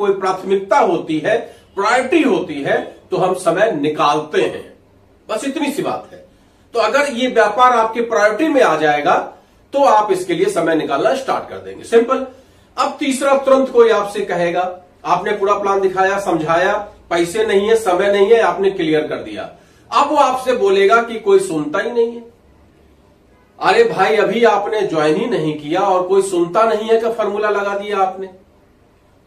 कोई प्राथमिकता होती है, प्रायोरिटी होती है, तो हम समय निकालते हैं। बस इतनी सी बात है। तो अगर ये व्यापार आपके प्रायोरिटी में आ जाएगा तो आप इसके लिए समय निकालना स्टार्ट कर देंगे। सिंपल। अब तीसरा, तुरंत कोई आपसे कहेगा, आपने पूरा प्लान दिखाया, समझाया, पैसे नहीं है, समय नहीं है, आपने क्लियर कर दिया। अब वो आपसे बोलेगा कि कोई सुनता ही नहीं है। अरे भाई, अभी आपने ज्वाइन ही नहीं किया और कोई सुनता नहीं है का फॉर्मूला लगा दिया आपने।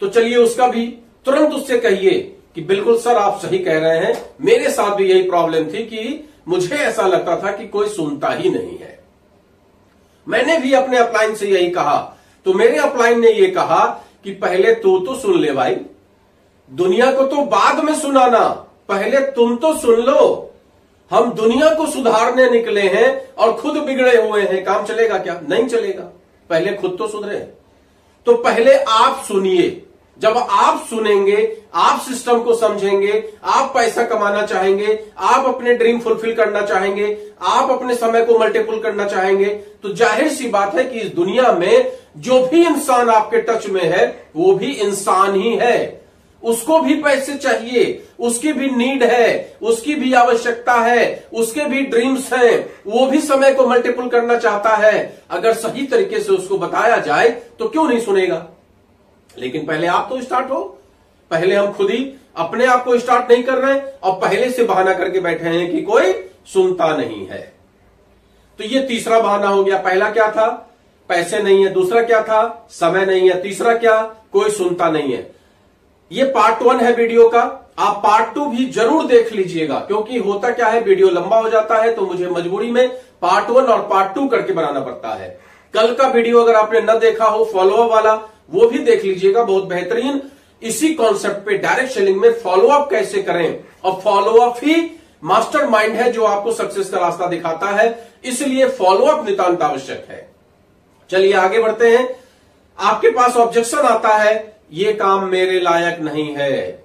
तो चलिए उसका भी तुरंत उससे कहिए कि बिल्कुल सर आप सही कह रहे हैं, मेरे साथ भी यही प्रॉब्लम थी कि मुझे ऐसा लगता था कि कोई सुनता ही नहीं है। मैंने भी अपने अपलाइन से यही कहा, तो मेरे अपलाइन ने यह कहा कि पहले तू तो सुन ले भाई, दुनिया को तो बाद में सुनाना, पहले तुम तो सुन लो। हम दुनिया को सुधारने निकले हैं और खुद बिगड़े हुए हैं, काम चलेगा क्या? नहीं चलेगा। पहले खुद तो सुधरे। तो पहले आप सुनिए। जब आप सुनेंगे, आप सिस्टम को समझेंगे, आप पैसा कमाना चाहेंगे, आप अपने ड्रीम फुलफिल करना चाहेंगे, आप अपने समय को मल्टीपल करना चाहेंगे, तो जाहिर सी बात है कि इस दुनिया में जो भी इंसान आपके टच में है वो भी इंसान ही है। उसको भी पैसे चाहिए, उसकी भी नीड है, उसकी भी आवश्यकता है, उसके भी ड्रीम्स हैं, वो भी समय को मल्टीपल करना चाहता है। अगर सही तरीके से उसको बताया जाए तो क्यों नहीं सुनेगा? लेकिन पहले आप तो स्टार्ट हो। पहले हम खुद ही अपने आप को स्टार्ट नहीं कर रहे और पहले से बहाना करके बैठे हैं कि कोई सुनता नहीं है। तो ये तीसरा बहाना हो गया। पहला क्या था? पैसे नहीं है। दूसरा क्या था? समय नहीं है। तीसरा क्या? कोई सुनता नहीं है। ये पार्ट 1 है वीडियो का। आप पार्ट 2 भी जरूर देख लीजिएगा, क्योंकि होता क्या है, वीडियो लंबा हो जाता है तो मुझे मजबूरी में पार्ट 1 और पार्ट 2 करके बनाना पड़ता है। कल का वीडियो अगर आपने न देखा हो, फॉलोअप वाला, वो भी देख लीजिएगा, बहुत बेहतरीन। इसी कॉन्सेप्ट पे डायरेक्ट सेलिंग में फॉलोअप कैसे करें, और फॉलोअप ही मास्टरमाइंड है जो आपको सक्सेस का रास्ता दिखाता है, इसलिए फॉलोअप नितांत आवश्यक है। चलिए आगे बढ़ते हैं। आपके पास ऑब्जेक्शन आता है, ये काम मेरे लायक नहीं है।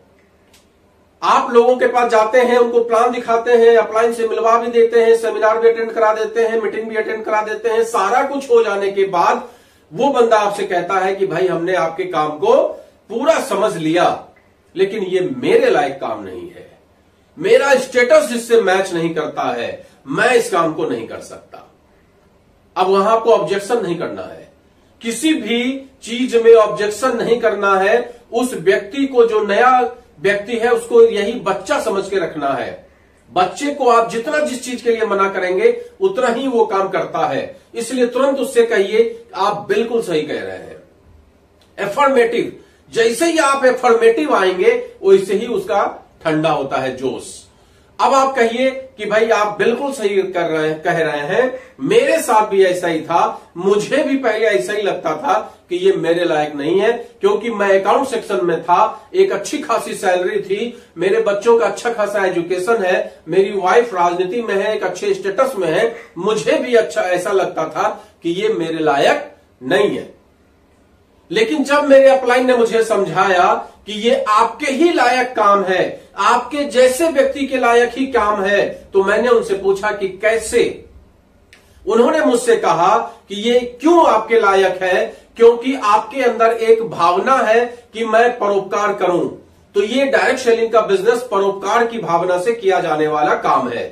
आप लोगों के पास जाते हैं, उनको प्लान दिखाते हैं, अपलाइन से मिलवा भी देते हैं, सेमिनार भी अटेंड करा देते हैं, मीटिंग भी अटेंड करा देते हैं। सारा कुछ हो जाने के बाद वो बंदा आपसे कहता है कि भाई हमने आपके काम को पूरा समझ लिया, लेकिन ये मेरे लायक काम नहीं है, मेरा स्टेटस इससे मैच नहीं करता है, मैं इस काम को नहीं कर सकता। अब वहां आपको ऑब्जेक्शन नहीं करना है, किसी भी चीज में ऑब्जेक्शन नहीं करना है। उस व्यक्ति को, जो नया व्यक्ति है, उसको यही बच्चा समझ के रखना है। बच्चे को आप जितना जिस चीज के लिए मना करेंगे उतना ही वो काम करता है। इसलिए तुरंत उससे कहिए आप बिल्कुल सही कह रहे हैं। एफर्मेटिव, जैसे ही आप एफर्मेटिव आएंगे वैसे ही उसका ठंडा होता है जोश। अब आप कहिए कि भाई आप बिल्कुल सही कह रहे हैं, मेरे साथ भी ऐसा ही था, मुझे भी पहले ऐसा ही लगता था कि ये मेरे लायक नहीं है, क्योंकि मैं अकाउंट सेक्शन में था, एक अच्छी खासी सैलरी थी, मेरे बच्चों का अच्छा खासा एजुकेशन है, मेरी वाइफ राजनीति में है, एक अच्छे स्टेटस में है, मुझे भी अच्छा ऐसा लगता था कि ये मेरे लायक नहीं है। लेकिन जब मेरे अपलाइन ने मुझे समझाया कि ये आपके ही लायक काम है, आपके जैसे व्यक्ति के लायक ही काम है, तो मैंने उनसे पूछा कि कैसे। उन्होंने मुझसे कहा कि ये क्यों आपके लायक है, क्योंकि आपके अंदर एक भावना है कि मैं परोपकार करूं। तो ये डायरेक्ट सेलिंग का बिजनेस परोपकार की भावना से किया जाने वाला काम है।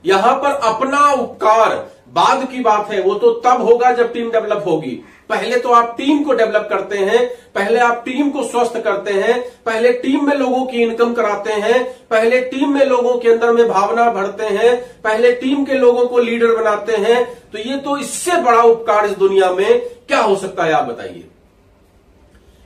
यहां पर अपना उपकार बाद की बात है, वो तो तब होगा जब टीम डेवलप होगी। पहले तो आप टीम को डेवलप करते हैं, पहले आप टीम को स्वस्थ करते हैं, पहले टीम में लोगों की इनकम कराते हैं, पहले टीम में लोगों के अंदर में भावना भरते हैं, पहले टीम के लोगों को लीडर बनाते हैं। तो ये तो इससे बड़ा उपकार इस दुनिया में क्या हो सकता है, आप बताइए।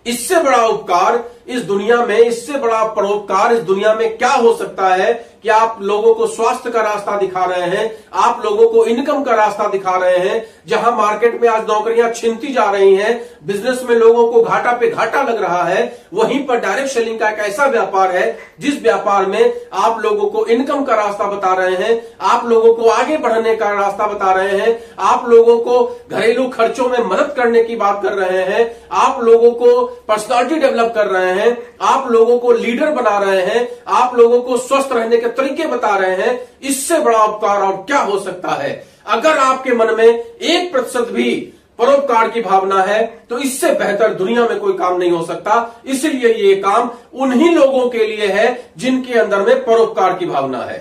इससे बड़ा उपकार इस दुनिया में, इससे बड़ा परोपकार इस दुनिया में क्या हो सकता है कि आप लोगों को स्वास्थ्य का रास्ता दिखा रहे हैं, आप लोगों को इनकम का रास्ता दिखा रहे हैं। जहां मार्केट में आज नौकरियां छिनती जा रही हैं, बिजनेस में लोगों को घाटा पे घाटा लग रहा है, वहीं पर डायरेक्ट सेलिंग का एक ऐसा व्यापार है जिस व्यापार में आप लोगों को इनकम का रास्ता बता रहे हैं, आप लोगों को आगे बढ़ने का रास्ता बता रहे हैं, आप लोगों को घरेलू खर्चों में मदद करने की बात कर रहे हैं, आप लोगों को पर्सनालिटी डेवलप कर रहे हैं, आप लोगों को लीडर बना रहे हैं, आप लोगों को स्वस्थ रहने के तरीके बता रहे हैं। इससे बड़ा उपकार और क्या हो सकता है? अगर आपके मन में 1% भी परोपकार की भावना है, तो इससे बेहतर दुनिया में कोई काम नहीं हो सकता। इसलिए ये काम उन्हीं लोगों के लिए है जिनके अंदर में परोपकार की भावना है।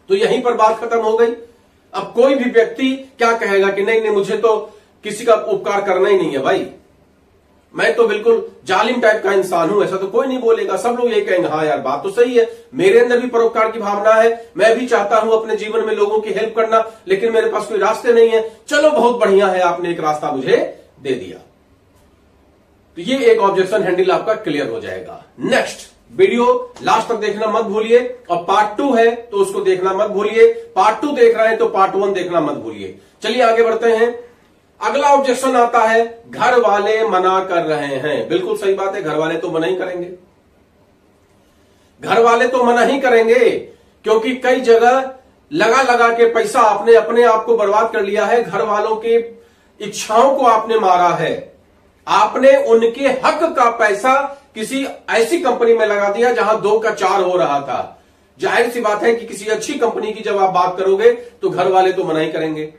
तो यहीं पर बात खत्म हो गई। अब कोई भी व्यक्ति क्या कहेगा कि नहीं नहीं मुझे तो किसी का उपकार करना ही नहीं है भाई, मैं तो बिल्कुल जालिम टाइप का इंसान हूं, ऐसा तो कोई नहीं बोलेगा। सब लोग यही कहेंगे हाँ यार बात तो सही है, मेरे अंदर भी परोपकार की भावना है, मैं भी चाहता हूं अपने जीवन में लोगों की हेल्प करना, लेकिन मेरे पास कोई रास्ते नहीं है। चलो बहुत बढ़िया है, आपने एक रास्ता मुझे दे दिया। तो ये एक ऑब्जेक्शन हैंडल आपका क्लियर हो जाएगा। नेक्स्ट वीडियो लास्ट तक देखना मत भूलिए, और पार्ट 2 है तो उसको देखना मत भूलिए। पार्ट 2 देख रहे हैं तो पार्ट 1 देखना मत भूलिए। चलिए आगे बढ़ते हैं। अगला ऑब्जेक्शन आता है, घर वाले मना कर रहे हैं। बिल्कुल सही बात है, घर वाले तो मना ही करेंगे, घर वाले तो मना ही करेंगे, क्योंकि कई जगह लगा लगा के पैसा आपने अपने आप को बर्बाद कर लिया है, घर वालों की इच्छाओं को आपने मारा है, आपने उनके हक का पैसा किसी ऐसी कंपनी में लगा दिया जहां 2 का 4 हो रहा था। जाहिर सी बात है कि किसी अच्छी कंपनी की जब आप बात करोगे तो घर वाले तो मना ही करेंगे,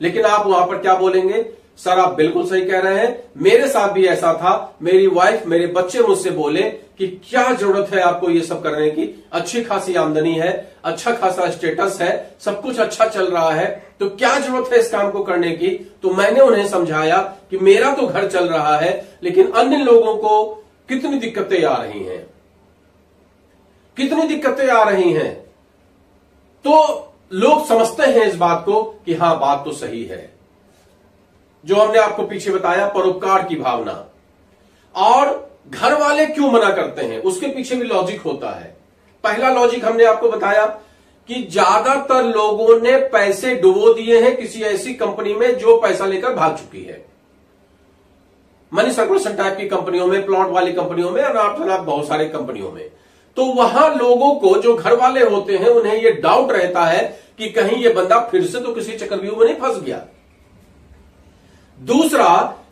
लेकिन आप वहां पर क्या बोलेंगे, सर आप बिल्कुल सही कह रहे हैं, मेरे साथ भी ऐसा था, मेरी वाइफ मेरे बच्चे मुझसे बोले कि क्या जरूरत है आपको ये सब करने की, अच्छी खासी आमदनी है, अच्छा खासा स्टेटस है, सब कुछ अच्छा चल रहा है, तो क्या जरूरत है इस काम को करने की। तो मैंने उन्हें समझाया कि मेरा तो घर चल रहा है, लेकिन अन्य लोगों को कितनी दिक्कतें आ रही हैं, कितनी दिक्कतें आ रही हैं। तो लोग समझते हैं इस बात को कि हां बात तो सही है। जो हमने आपको पीछे बताया, परोपकार की भावना। और घर वाले क्यों मना करते हैं, उसके पीछे भी लॉजिक होता है। पहला लॉजिक हमने आपको बताया कि ज्यादातर लोगों ने पैसे डुबो दिए हैं किसी ऐसी कंपनी में जो पैसा लेकर भाग चुकी है। मनी सर्कुलेशन टाइप की कंपनियों में, प्लॉट वाली कंपनियों में, अनाप बहुत सारी कंपनियों में। तो वहां लोगों को, जो घर वाले होते हैं, उन्हें यह डाउट रहता है कि कहीं ये बंदा फिर से तो किसी चक्रव्यूह में नहीं फंस गया। दूसरा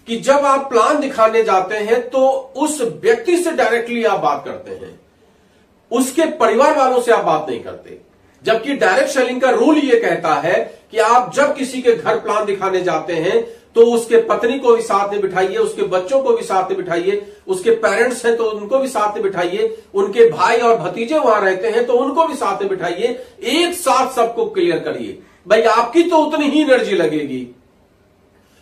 कि जब आप प्लान दिखाने जाते हैं तो उस व्यक्ति से डायरेक्टली आप बात करते हैं, उसके परिवार वालों से आप बात नहीं करते। जबकि डायरेक्ट सेलिंग का रूल यह कहता है कि आप जब किसी के घर प्लान दिखाने जाते हैं तो उसके पत्नी को भी साथ में बिठाइए, उसके बच्चों को भी साथ में बिठाइए, उसके पेरेंट्स हैं तो उनको भी साथ में बिठाइए, उनके भाई और भतीजे वहां रहते हैं तो उनको भी साथ में बिठाइए, एक साथ सबको क्लियर करिए। भाई आपकी तो उतनी ही एनर्जी लगेगी,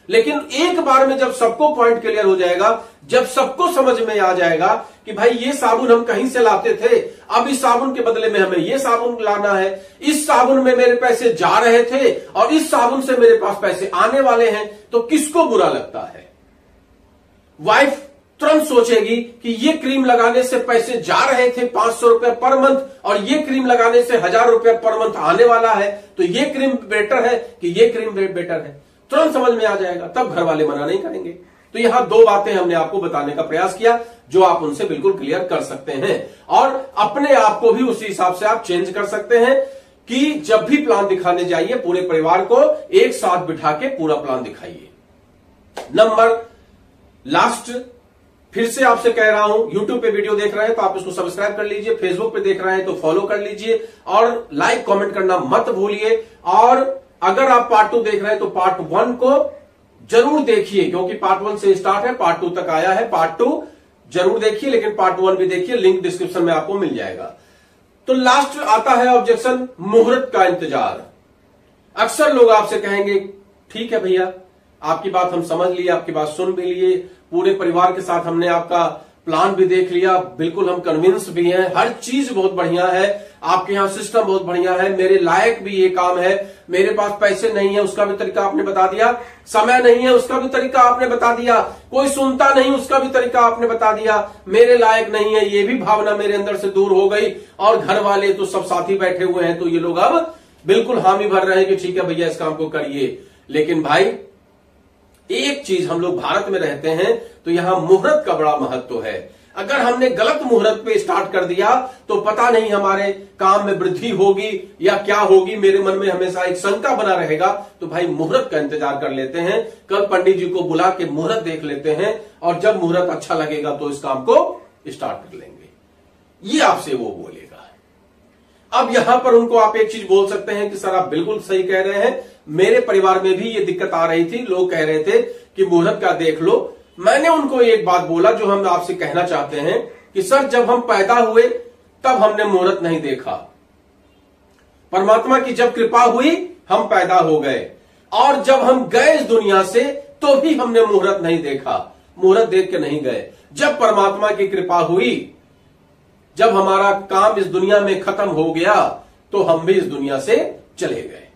लेकिन एक बार में जब सबको पॉइंट क्लियर हो जाएगा, जब सबको समझ में आ जाएगा कि भाई ये साबुन हम कहीं से लाते थे, अब इस साबुन के बदले में हमें ये साबुन लाना है, इस साबुन में मेरे पैसे जा रहे थे और इस साबुन से मेरे पास पैसे आने वाले हैं, तो किसको बुरा लगता है। वाइफ तुरंत सोचेगी कि ये क्रीम लगाने से पैसे जा रहे थे 500 रुपए पर मंथ, और ये क्रीम लगाने से 1000 रुपए पर मंथ आने वाला है, तो ये क्रीम बेटर है कि ये क्रीम बेटर है, तुरंत समझ में आ जाएगा। तब घर वाले मना नहीं करेंगे। तो यहां 2 बातें हमने आपको बताने का प्रयास किया जो आप उनसे बिल्कुल क्लियर कर सकते हैं, और अपने आप को भी उसी हिसाब से आप चेंज कर सकते हैं कि जब भी प्लान दिखाने जाइए पूरे परिवार को एक साथ बिठा के पूरा प्लान दिखाइए। नंबर लास्ट फिर से आपसे कह रहा हूं, यूट्यूब पे वीडियो देख रहे हैं तो आप इसको सब्सक्राइब कर लीजिए, फेसबुक पे देख रहे हैं तो फॉलो कर लीजिए, और लाइक कमेंट करना मत भूलिए। और अगर आप पार्ट 2 देख रहे हैं तो पार्ट 1 को जरूर देखिए, क्योंकि पार्ट 1 से स्टार्ट है, पार्ट 2 तक आया है। पार्ट 2 जरूर देखिए, लेकिन पार्ट 1 भी देखिए, लिंक डिस्क्रिप्शन में आपको मिल जाएगा। तो लास्ट आता है ऑब्जेक्शन, मुहूर्त का इंतजार। अक्सर लोग आपसे कहेंगे ठीक है भैया, आपकी बात हम समझ लिए, आपकी बात सुन भी लिए, पूरे परिवार के साथ हमने आपका प्लान भी देख लिया, बिल्कुल हम कन्विंस भी हैं, हर चीज बहुत बढ़िया है, आपके यहां सिस्टम बहुत बढ़िया है, मेरे लायक भी ये काम है, मेरे पास पैसे नहीं है उसका भी तरीका आपने बता दिया, समय नहीं है उसका भी तरीका आपने बता दिया, कोई सुनता नहीं उसका भी तरीका आपने बता दिया, मेरे लायक नहीं है ये भी भावना मेरे अंदर से दूर हो गई, और घर वाले तो सब साथी बैठे हुए हैं तो ये लोग अब बिल्कुल हामी भर रहे हैं कि ठीक है भैया इस काम को करिए। लेकिन भाई एक चीज, हम लोग भारत में रहते हैं तो यहां मुहूर्त का बड़ा महत्व है। अगर हमने गलत मुहूर्त पे स्टार्ट कर दिया तो पता नहीं हमारे काम में वृद्धि होगी या क्या होगी, मेरे मन में हमेशा एक शंका बना रहेगा। तो भाई मुहूर्त का इंतजार कर लेते हैं, कल पंडित जी को बुला के मुहूर्त देख लेते हैं, और जब मुहूर्त अच्छा लगेगा तो इस काम को स्टार्ट कर लेंगे, ये आपसे वो बोलेगा। अब यहां पर उनको आप एक चीज बोल सकते हैं कि सर आप बिल्कुल सही कह रहे हैं, मेरे परिवार में भी ये दिक्कत आ रही थी। लोग कह रहे थे कि मुहूर्त का देख लो। मैंने उनको एक बात बोला जो हम आपसे कहना चाहते हैं कि सर, जब हम पैदा हुए तब हमने मुहूर्त नहीं देखा। परमात्मा की जब कृपा हुई हम पैदा हो गए, और जब हम गए इस दुनिया से तो भी हमने मुहूर्त नहीं देखा, मुहूर्त देख के नहीं गए। जब परमात्मा की कृपा हुई, जब हमारा काम इस दुनिया में खत्म हो गया तो हम भी इस दुनिया से चले गए।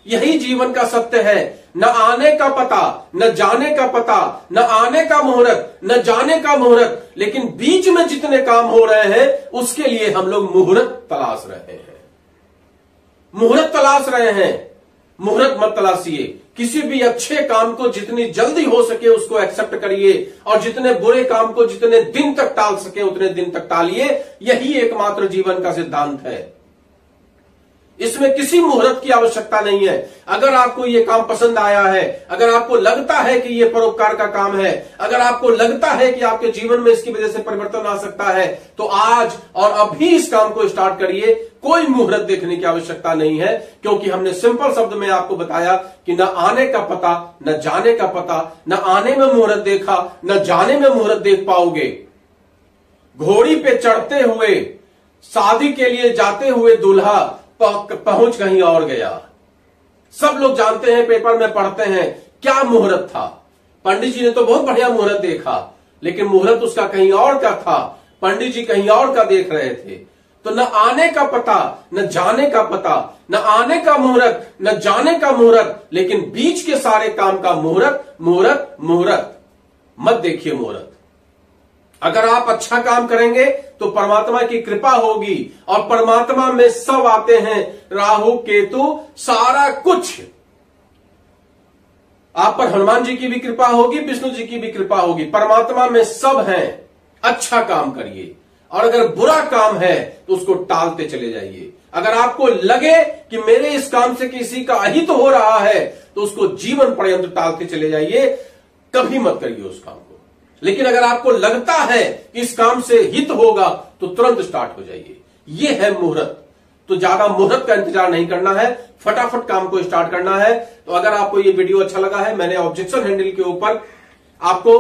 यही जीवन का सत्य है। न आने का पता, न जाने का पता, न आने का मुहूर्त, न जाने का मुहूर्त, लेकिन बीच में जितने काम हो रहे हैं उसके लिए हम लोग मुहूर्त तलाश रहे हैं। मुहूर्त तलाश रहे हैं। मुहूर्त मत तलाशिए। किसी भी अच्छे काम को जितनी जल्दी हो सके उसको एक्सेप्ट करिए, और जितने बुरे काम को जितने दिन तक टाल सके उतने दिन तक टालिए। यही एकमात्र जीवन का सिद्धांत है। इसमें किसी मुहूर्त की आवश्यकता नहीं है। अगर आपको ये काम पसंद आया है, अगर आपको लगता है कि ये परोपकार का काम है, अगर आपको लगता है कि आपके जीवन में इसकी वजह से परिवर्तन आ सकता है, तो आज और अभी इस काम को स्टार्ट करिए। कोई मुहूर्त देखने की आवश्यकता नहीं है, क्योंकि हमने सिंपल शब्द में आपको बताया कि न आने का पता, न जाने का पता, न आने में मुहूर्त देखा, न जाने में मुहूर्त देख पाओगे। घोड़ी पे चढ़ते हुए, शादी के लिए जाते हुए दूल्हा पहुंच कहीं और गया। सब लोग जानते हैं, पेपर में पढ़ते हैं क्या मुहूर्त था। पंडित जी ने तो बहुत बढ़िया मुहूर्त देखा, लेकिन मुहूर्त उसका कहीं और का था। पंडित जी कहीं और का देख रहे थे। तो न आने का पता, न जाने का पता, न आने का मुहूर्त, न जाने का मुहूर्त, लेकिन बीच के सारे काम का मुहूर्त, मुहूर्त, मुहूर्त। मत देखिए मुहूर्त। अगर आप अच्छा काम करेंगे तो परमात्मा की कृपा होगी, और परमात्मा में सब आते हैं, राहु केतु सारा कुछ। आप पर हनुमान जी की भी कृपा होगी, विष्णु जी की भी कृपा होगी। परमात्मा में सब हैं। अच्छा काम करिए, और अगर बुरा काम है तो उसको टालते चले जाइए। अगर आपको लगे कि मेरे इस काम से किसी का अहित हो रहा है तो उसको जीवन पर्यंत टालते चले जाइए। कभी मत करिए उस काम को। लेकिन अगर आपको लगता है कि इस काम से हित होगा तो तुरंत स्टार्ट हो जाइए। यह है मुहूर्त। तो ज्यादा मुहूर्त का इंतजार नहीं करना है, फटाफट काम को स्टार्ट करना है। तो अगर आपको ये वीडियो अच्छा लगा है, मैंने ऑब्जेक्शन हैंडल के ऊपर आपको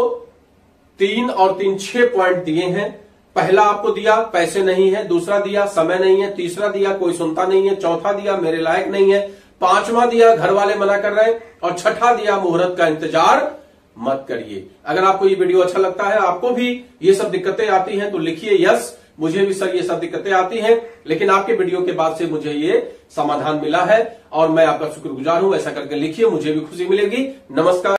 3 और 3 6 पॉइंट दिए हैं। पहला आपको दिया पैसे नहीं है, दूसरा दिया समय नहीं है, तीसरा दिया कोई सुनता नहीं है, चौथा दिया मेरे लायक नहीं है, पांचवा दिया घर वाले मना कर रहे हैं, और छठा दिया मुहूर्त का इंतजार मत करिए। अगर आपको ये वीडियो अच्छा लगता है, आपको भी ये सब दिक्कतें आती हैं, तो लिखिए यस, मुझे भी सर ये सब दिक्कतें आती हैं, लेकिन आपके वीडियो के बाद से मुझे ये समाधान मिला है और मैं आपका शुक्रगुजार हूं। ऐसा करके लिखिए, मुझे भी खुशी मिलेगी। नमस्कार।